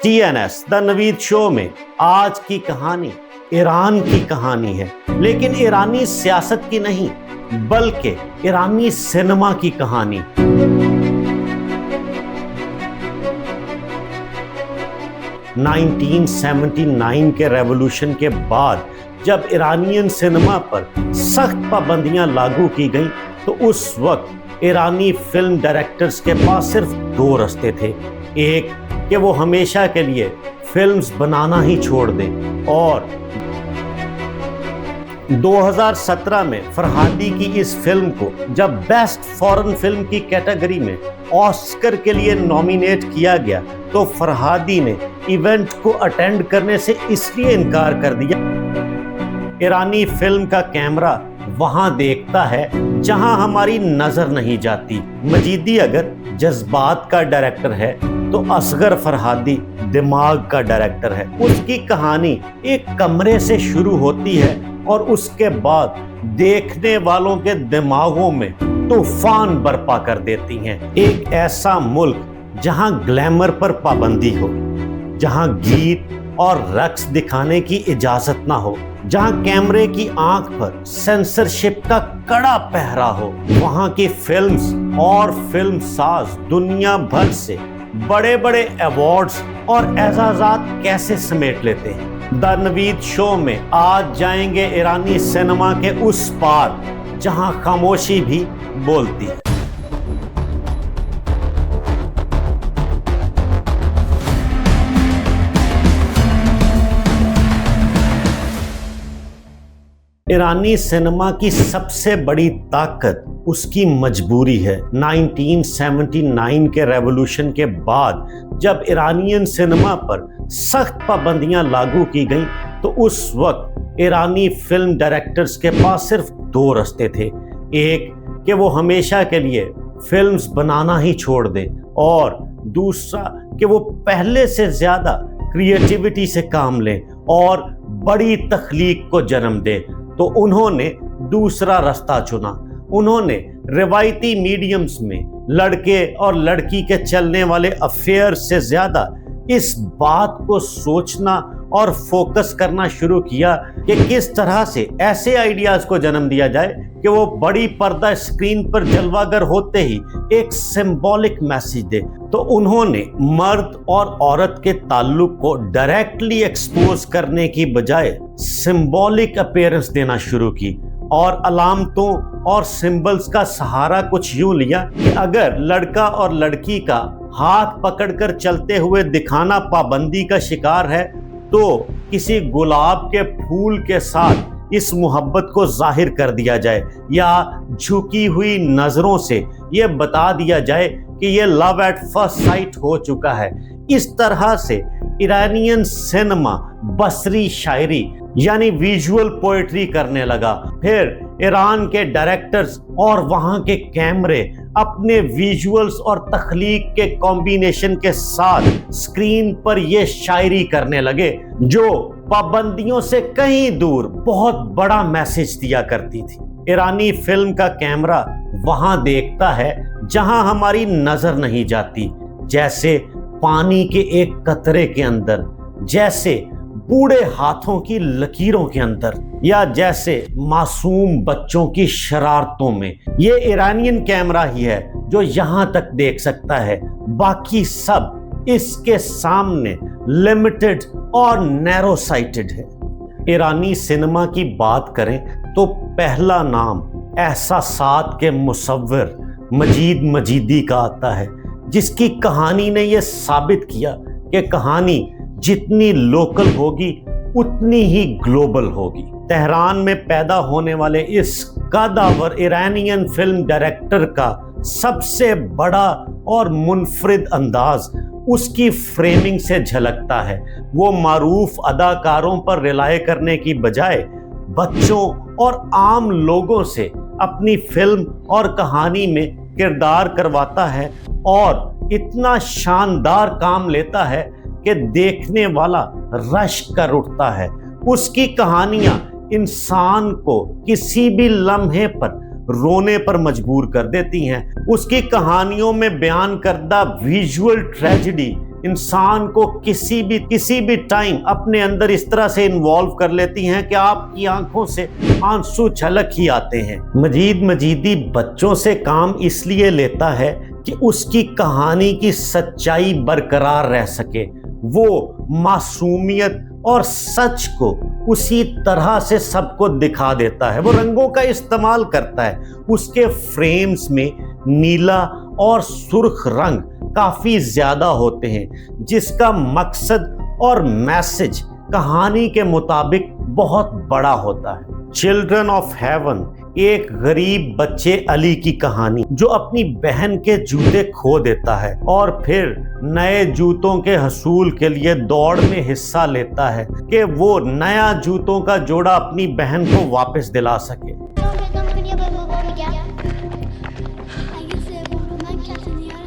TNS the Naveed show में आज की कहानी ईरान की कहानी है, लेकिन ईरानी सियासत की नहीं बल्कि ईरानी सिनेमा की कहानी। (1979) के रेवोल्यूशन के बाद जब ईरानियन सिनेमा पर सख्त पाबंदियां लागू की गईं तो उस वक्त ईरानी फिल्म डायरेक्टर्स के पास सिर्फ दो रास्ते थे। एक कि वो हमेशा के लिए फिल्म्स बनाना ही छोड़ दें, और 2017 में फरहादी की इस फिल्म को जब बेस्ट फॉरेन फिल्म की कैटेगरी में ऑस्कर के लिए नॉमिनेट किया गया तो फरहादी ने इवेंट को अटेंड करने से इसलिए इनकार कर दिया। ईरानी फिल्म का कैमरा वहां देखता है जहां हमारी नजर नहीं जाती। मजीदी अगर जज्बात का डायरेक्टर है तो असगर फरहादी दिमाग का डायरेक्टर है। उसकी कहानी एक कमरे से शुरू होती है और उसके बाद देखने वालों के दिमागों में तूफान बर्पा कर देती हैं। एक ऐसा मुल्क जहां ग्लैमर पर पाबंदी हो, जहां गीत और रक्स दिखाने की इजाजत ना हो, जहां कैमरे की आंख पर सेंसरशिप का कड़ा पहरा हो, वहां की फिल्म्स और फिल्म साज दुनिया भर से बड़े बड़े अवार्ड्स और एजाज़ात कैसे समेट लेते हैं। द नवीद शो में आज जाएंगे ईरानी सिनेमा के उस पार जहां खामोशी भी बोलती है। ईरानी सिनेमा की सबसे बड़ी ताकत उसकी मजबूरी है। 1979 के रेवोल्यूशन के बाद जब ईरानियन सिनेमा पर सख्त पाबंदियां लागू की गईं तो उस वक्त ईरानी फिल्म डायरेक्टर्स के पास सिर्फ दो रास्ते थे। एक कि वो हमेशा के लिए फिल्म्स बनाना ही छोड़ दें, और दूसरा कि वो पहले से ज़्यादा क्रिएटिविटी से काम लें और बड़ी तख्लीक को जन्म दें। तो उन्होंने दूसरा रास्ता चुना। उन्होंने रिवायती मीडियम्स में लड़के और लड़की के चलने वाले अफेयर से ज़्यादा इस बात को सोचना और फोकस करना शुरू किया कि किस तरह से ऐसे आइडियाज़ को जन्म दिया जाए कि वो बड़ी पर्दा स्क्रीन पर जलवागर होते ही एक सिंबॉलिक मैसेज दे। तो उन्होंने मर्द और औरत के ताल्लुक को डायरेक्टली एक्सपोज करने की बजाय सिंबॉलिक अपीयरेंस देना शुरू की और अलामतों और सिंबल्स का सहारा कुछ यूं लिया कि अगर लड़का और लड़की का हाथ पकड़कर चलते हुए दिखाना पाबंदी का शिकार है तो किसी गुलाब के फूल के साथ इस मोहब्बत को जाहिर कर दिया जाए, या झुकी हुई नज़रों से ये बता दिया जाए कि ये लव एट फर्स्ट साइट हो चुका है। इस तरह से ईरानियन सिनेमा बसरी शायरी यानी विजुअल पोएट्री करने लगा। फिर ईरान के डायरेक्टर्स और वहां के कैमरे अपने विजुअल्स और तख्लीक के कॉम्बिनेशन के साथ स्क्रीन पर ये शायरी करने लगे जो पाबंदियों से कहीं दूर बहुत बड़ा मैसेज दिया करती थी। ईरानी फिल्म का कैमरा वहां देखता है जहां हमारी नजर नहीं जाती, जैसे पानी के एक कतरे के अंदर, जैसे बूढ़े हाथों की लकीरों के अंदर, या जैसे मासूम बच्चों की शरारतों में। ये ईरानियन कैमरा ही है जो यहां तक देख सकता है, बाकी सब इसके सामने लिमिटेड और नैरो साइटेड है। ईरानी सिनेमा की बात करें तो पहला नाम एहसासात के मुसव्विर मजीद मजीदी का आता है, जिसकी कहानी ने यह साबित किया कि कहानी जितनी लोकल होगी उतनी ही ग्लोबल होगी। तेहरान में पैदा होने वाले इस कदावर ईरानियन फिल्म डायरेक्टर का सबसे बड़ा और मुनफरिद अंदाज उसकी फ्रेमिंग से झलकता है। वो मारूफ अदाकारों पर रिलाय करने की बजाय बच्चों और आम लोगों से अपनी फिल्म और कहानी में किरदार करवाता है और इतना शानदार काम लेता है कि देखने वाला रश कर उठता है। उसकी कहानियां इंसान को किसी भी लम्हे पर रोने पर मजबूर कर देती हैं। उसकी कहानियों में बयान करदा विजुअल ट्रेजेडी इंसान को किसी भी टाइम अपने अंदर इस तरह से इन्वॉल्व कर लेती हैं कि आपकी आंखों से आंसू छलक ही आते हैं। मजीद मजीदी बच्चों से काम इसलिए लेता है कि उसकी कहानी की सच्चाई बरकरार रह सके। वो मासूमियत और सच को उसी तरह से सबको दिखा देता है। वो रंगों का इस्तेमाल करता है। उसके फ्रेम्स में नीला और सुर्ख रंग काफी ज्यादा होते हैं, जिसका मकसद और मैसेज कहानी के मुताबिक बहुत बड़ा होता है। चिल्ड्रन ऑफ हेवन एक गरीब बच्चे अली की कहानी, जो अपनी बहन के जूते खो देता है और फिर नए जूतों के हसूल के लिए दौड़ में हिस्सा लेता है कि वो नया जूतों का जोड़ा अपनी बहन को वापस दिला सके।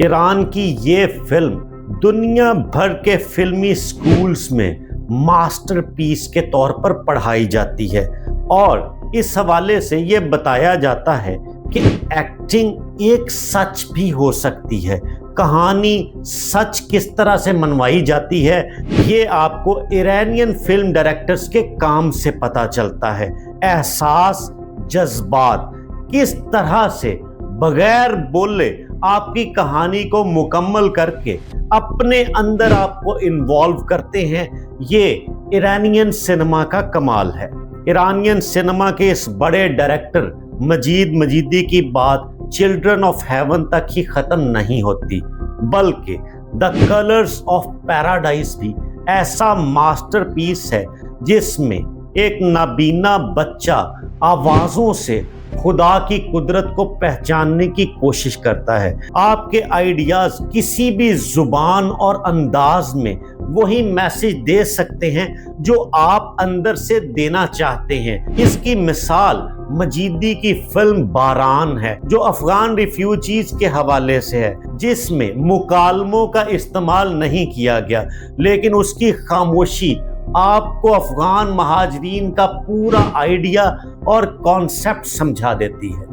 ईरान की ये फिल्म दुनिया भर के फिल्मी स्कूल्स में मास्टरपीस के तौर पर पढ़ाई जाती है और इस हवाले से ये बताया जाता है कि एक्टिंग एक सच भी हो सकती है। कहानी सच किस तरह से मनवाई जाती है, ये आपको ईरानियन फिल्म डायरेक्टर्स के काम से पता चलता है। एहसास, जज्बात किस तरह से बगैर बोले आपकी कहानी को मुकम्मल करके अपने अंदर आपको इन्वॉल्व करते हैं, ये ईरानियन सिनेमा का कमाल है। ईरानियन सिनेमा के इस बड़े डायरेक्टर मजीद मजीदी की बात चिल्ड्रन ऑफ हेवन तक ही खत्म नहीं होती, बल्कि द कलर्स ऑफ पैराडाइज भी ऐसा मास्टरपीस है जिसमें एक नाबीना बच्चा आवाजों से खुदा की कुदरत को पहचानने की कोशिश करता है। आपके आइडियाज किसी भी जुबान और अंदाज में वही मैसेज दे सकते हैं जो आप अंदर से देना चाहते हैं। इसकी मिसाल मजीदी की फिल्म बारान है, जो अफगान रिफ्यूजीज के हवाले से है, जिसमें मुकालमों का इस्तेमाल नहीं किया गया, लेकिन उसकी खामोशी आपको अफगान महाजरीन का पूरा आइडिया और कॉन्सेप्ट समझा देती है।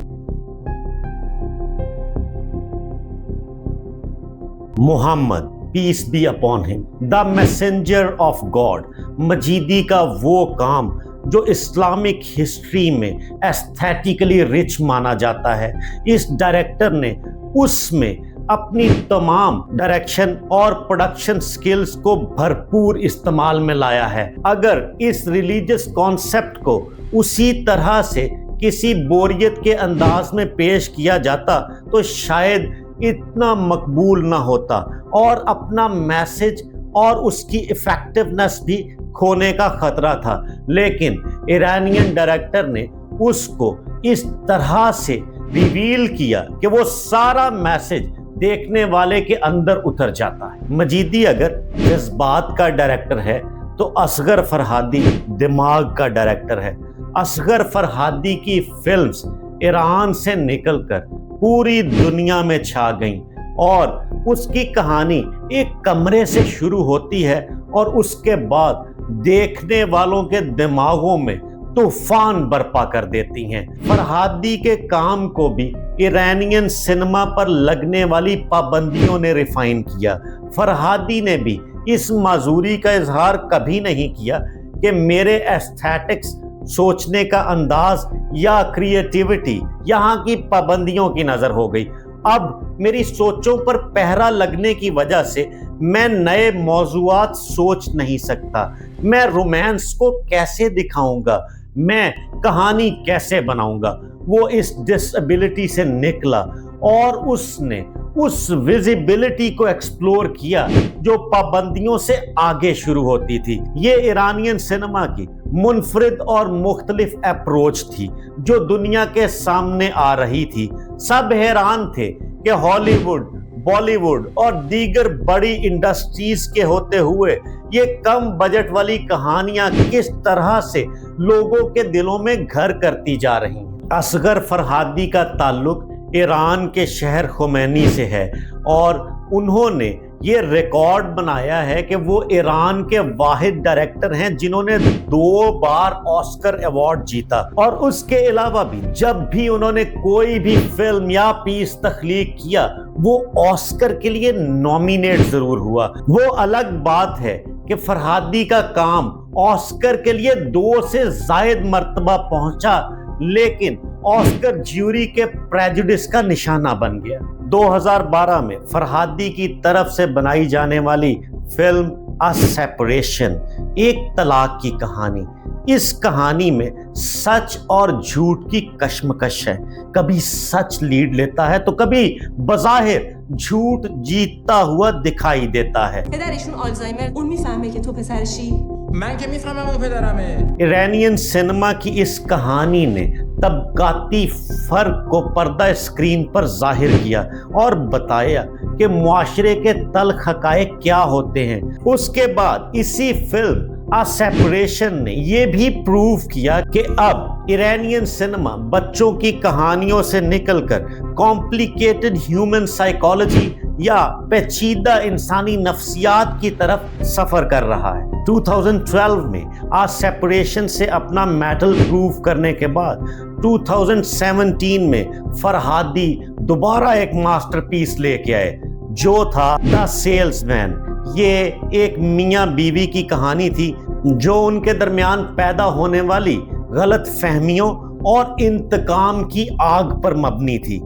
Muhammad, peace be upon him, the messenger of God, Majidi का वो काम जो इस्लामिक हिस्ट्री में एस्थेटिकली रिच माना जाता है। इस डायरेक्टर ने उसमें अपनी तमाम डायरेक्शन और प्रोडक्शन स्किल्स को भरपूर इस्तेमाल में लाया है। अगर इस रिलीजियस कॉन्सेप्ट को उसी तरह से किसी बोरियत के अंदाज में पेश किया जाता तो शायद इतना मकबूल ना होता और अपना मैसेज और उसकी इफेक्टिवनेस भी खोने का खतरा था। लेकिन ईरानियन डायरेक्टर ने उसको इस तरह से रिवील किया कि वो सारा मैसेज देखने वाले के अंदर उतर जाता है। मजीदी अगर जज्बात का डायरेक्टर है तो असगर फरहादी दिमाग का डायरेक्टर है। असगर फरहादी की फिल्म्स ईरान से निकलकर पूरी दुनिया में छा गईं और उसकी कहानी एक कमरे से शुरू होती है और उसके बाद देखने वालों के दिमागों में तूफान बर्पा कर देती हैं। फरहादी के काम को भी ईरानियन सिनेमा पर लगने वाली पाबंदियों ने रिफाइन किया। फरहादी ने भी इस माजूरी का इजहार कभी नहीं किया कि मेरे एस्थेटिक्स, सोचने का अंदाज या क्रिएटिविटी यहाँ की पाबंदियों की नजर हो गई। अब मेरी सोचों पर पहरा लगने की वजह से मैं नए मौजूआत सोच नहीं सकता। मैं रोमांस को कैसे दिखाऊंगा, मैं कहानी कैसे बनाऊंगा। वो इस डिसेबिलिटी से निकला और उसने उस विजिबिलिटी को एक्सप्लोर किया जो पाबंदियों से आगे शुरू होती थी। ये ईरानियन सिनेमा की मुनफरिद और मुख्तलिफ अप्रोच थी जो दुनिया के सामने आ रही थी। सब हैरान थे कि हॉलीवुड, बॉलीवुड और दीगर बड़ी इंडस्ट्रीज के होते हुए ये कम बजट वाली कहानियां किस तरह से लोगों के दिलों में घर करती जा रही हैं। असगर फरहादी का ताल्लुक ईरान के शहर खुमैनी से है और उन्होंने یہ ریکارڈ بنایا ہے کہ وہ ایران کے واحد ڈائریکٹر ہیں جنہوں نے 2 بار آسکر ایوارڈ جیتا، اور اس کے علاوہ بھی جب بھی انہوں نے کوئی بھی فلم یا پیس تخلیق کیا وہ آسکر کے لیے نامینیٹ ضرور ہوا۔ وہ الگ بات ہے کہ فرہادی کا کام آسکر کے لیے 2 سے زائد مرتبہ پہنچا، لیکن آسکر جیوری کے پریجوڈس کا نشانہ بن گیا۔ 2012 میں فرہادی کی طرف سے بنائی جانے والی فلم A Separation ایک طلاق کی کہانی، اس کہانی میں سچ اور جھوٹ کی کشمکش ہے، کبھی سچ لیڈ لیتا ہے تو کبھی بظاہر جھوٹ جیتتا ہوا دکھائی دیتا ہے۔ پدرشون آلزایمر، اون میفهمه که تو پسرشی؟ من که میفهمم اون پدرمه۔ ایرانین سینما کی اس کہانی نے طبقاتی فرق کو پردہ اسکرین پر ظاہر کیا اور بتایا کہ معاشرے کے تلخ حقائق کیا ہوتے ہیں۔ اس کے بعد اسی فلم A Separation نے یہ بھی پروف کیا کہ اب ایرانین سینما بچوں کی کہانیوں سے نکل کر کمپلیکیٹڈ ہیومن سائیکالوجی یا پیچیدہ انسانی نفسیات کی طرف سفر کر رہا ہے۔ 2012 میں A Separation سے اپنا میٹل پروف کرنے کے بعد 2017 میں فرہادی دوبارہ ایک ماسٹر پیس لے کے آئے جو تھا The Salesman۔ یہ ایک میاں بیوی کی کہانی تھی جو ان کے درمیان پیدا ہونے والی غلط فہمیوں اور انتقام کی آگ پر مبنی تھی۔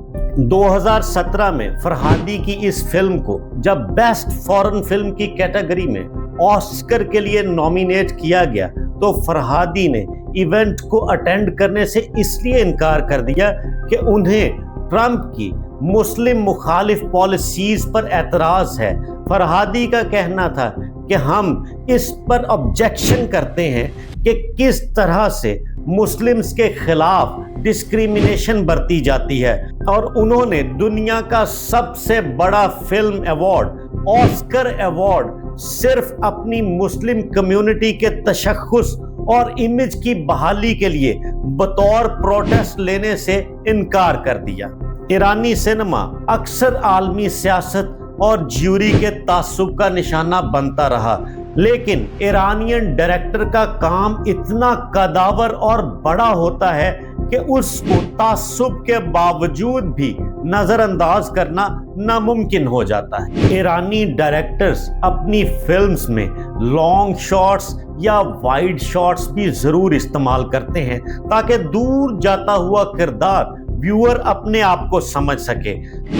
2017 میں فرہادی کی اس فلم کو جب بیسٹ فورن فلم کی کیٹیگری میں آسکر کے لیے نامینیٹ کیا گیا تو فرہادی نے ایونٹ کو اٹینڈ کرنے سے اس لیے انکار کر دیا کہ انہیں ٹرمپ کی مسلم مخالف پالیسیز پر اعتراض ہے۔ فرہادی کا کہنا تھا کہ ہم اس پر آبجیکشن کرتے ہیں کہ کس طرح سے مسلمز کے خلاف ڈسکریمنیشن برتی جاتی ہے، اور انہوں نے دنیا کا سب سے بڑا فلم ایوارڈ آسکر ایوارڈ صرف اپنی مسلم کمیونٹی کے تشخص اور امیج کی بحالی کے لیے بطور پروٹیسٹ لینے سے انکار کر دیا۔ ایرانی سینما اکثر عالمی سیاست اور جیوری کے تعصب کا نشانہ بنتا رہا، لیکن ایرانین ڈائریکٹر کا کام اتنا قداور اور بڑا ہوتا ہے کہ اس کو تعصب کے باوجود بھی نظر انداز کرنا ناممکن ہو جاتا ہے۔ ایرانی ڈائریکٹرز اپنی فلمز میں لانگ شاٹس یا وائڈ شاٹس بھی ضرور استعمال کرتے ہیں تاکہ دور جاتا ہوا کردار ویور اپنے آپ کو سمجھ سکے۔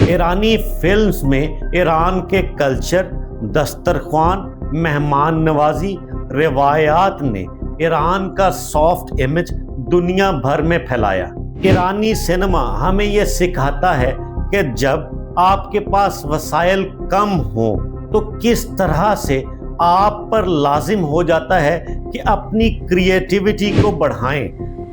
ایرانی فلمز میں ایران کے کلچر، دسترخوان، مہمان نوازی، روایات نے ایران کا سافٹ امیج دنیا بھر میں پھیلایا۔ ایرانی سینما ہمیں یہ سکھاتا ہے کہ جب آپ کے پاس وسائل کم ہوں تو کس طرح سے آپ پر لازم ہو جاتا ہے کہ اپنی کریٹیوٹی کو بڑھائیں۔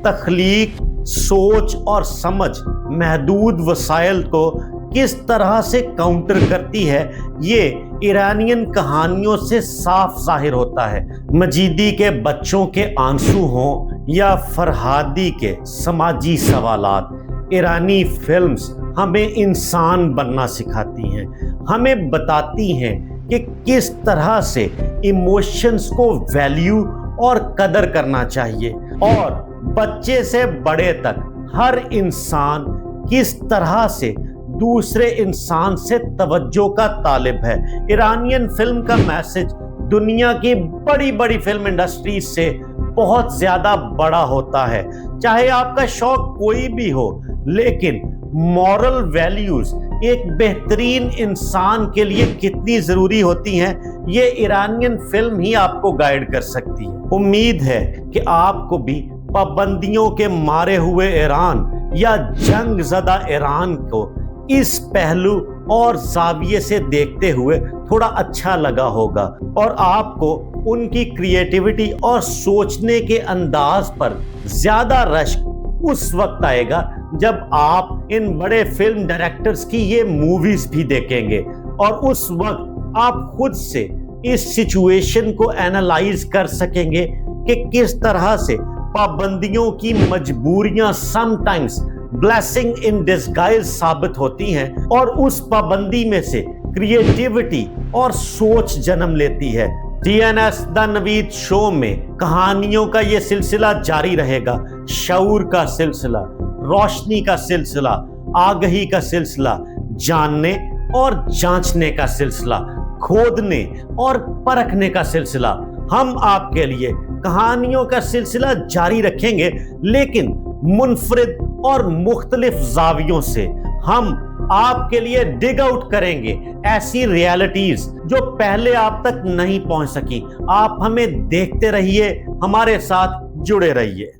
تخلیق، سوچ اور سمجھ محدود وسائل کو کس طرح سے کاؤنٹر کرتی ہے، یہ ایرانین کہانیوں سے صاف ظاہر ہوتا ہے۔ مجیدی کے بچوں کے آنسو ہوں یا فرہادی کے سماجی سوالات، ایرانی فلمز ہمیں انسان بننا سکھاتی ہیں، ہمیں بتاتی ہیں کہ کس طرح سے ایموشنز کو ویلیو اور قدر کرنا چاہیے، اور بچے سے بڑے تک ہر انسان کس طرح سے دوسرے انسان سے توجہ کا طالب ہے۔ ایرانین فلم کا میسج دنیا کی بڑی بڑی فلم انڈسٹریز سے بہت زیادہ بڑا ہوتا ہے۔ چاہے آپ کا شوق کوئی بھی ہو، لیکن مورل ویلیوز ایک بہترین انسان کے لیے کتنی ضروری ہوتی ہیں، یہ ایرانین فلم ہی آپ کو گائیڈ کر سکتی ہے۔ امید ہے کہ آپ کو بھی پابندیوں کے مارے ہوئے ایران یا جنگ زدہ ایران کو اس پہلو اور زاویے سے دیکھتے ہوئے تھوڑا اچھا لگا ہوگا، اور آپ کو ان کی کریٹیوٹی اور سوچنے کے انداز پر زیادہ رشک اس وقت آئے گا جب آپ ان بڑے فلم ڈائریکٹرز کی یہ موویز بھی دیکھیں گے، اور اس وقت آپ خود سے اس سچویشن کو اینالائز کر سکیں گے کہ کس طرح سے پابندیوں کی مجبوریاں some times blessing in disguise ثابت ہوتی ہیں، اور اس پابندی میں سے क्रिएटिविटी और सोच जन्म लेती है। TNS द नवीद शो में कहानियों का ये सिलसिला जारी रहेगा। शऊर का सिलसिला, रोशनी का सिलसिला, आगही का सिलसिला, जानने और जांचने का सिलसिला, खोदने और परखने का सिलसिला। हम आपके लिए कहानियों का सिलसिला जारी रखेंगे, लेकिन मुनफरिद और मुख्तलिफ जावियों से। हम आपके लिए डिग आउट करेंगे ऐसी रियलिटीज जो पहले आप तक नहीं पहुंच सकी। आप हमें देखते रहिए, हमारे साथ जुड़े रहिए।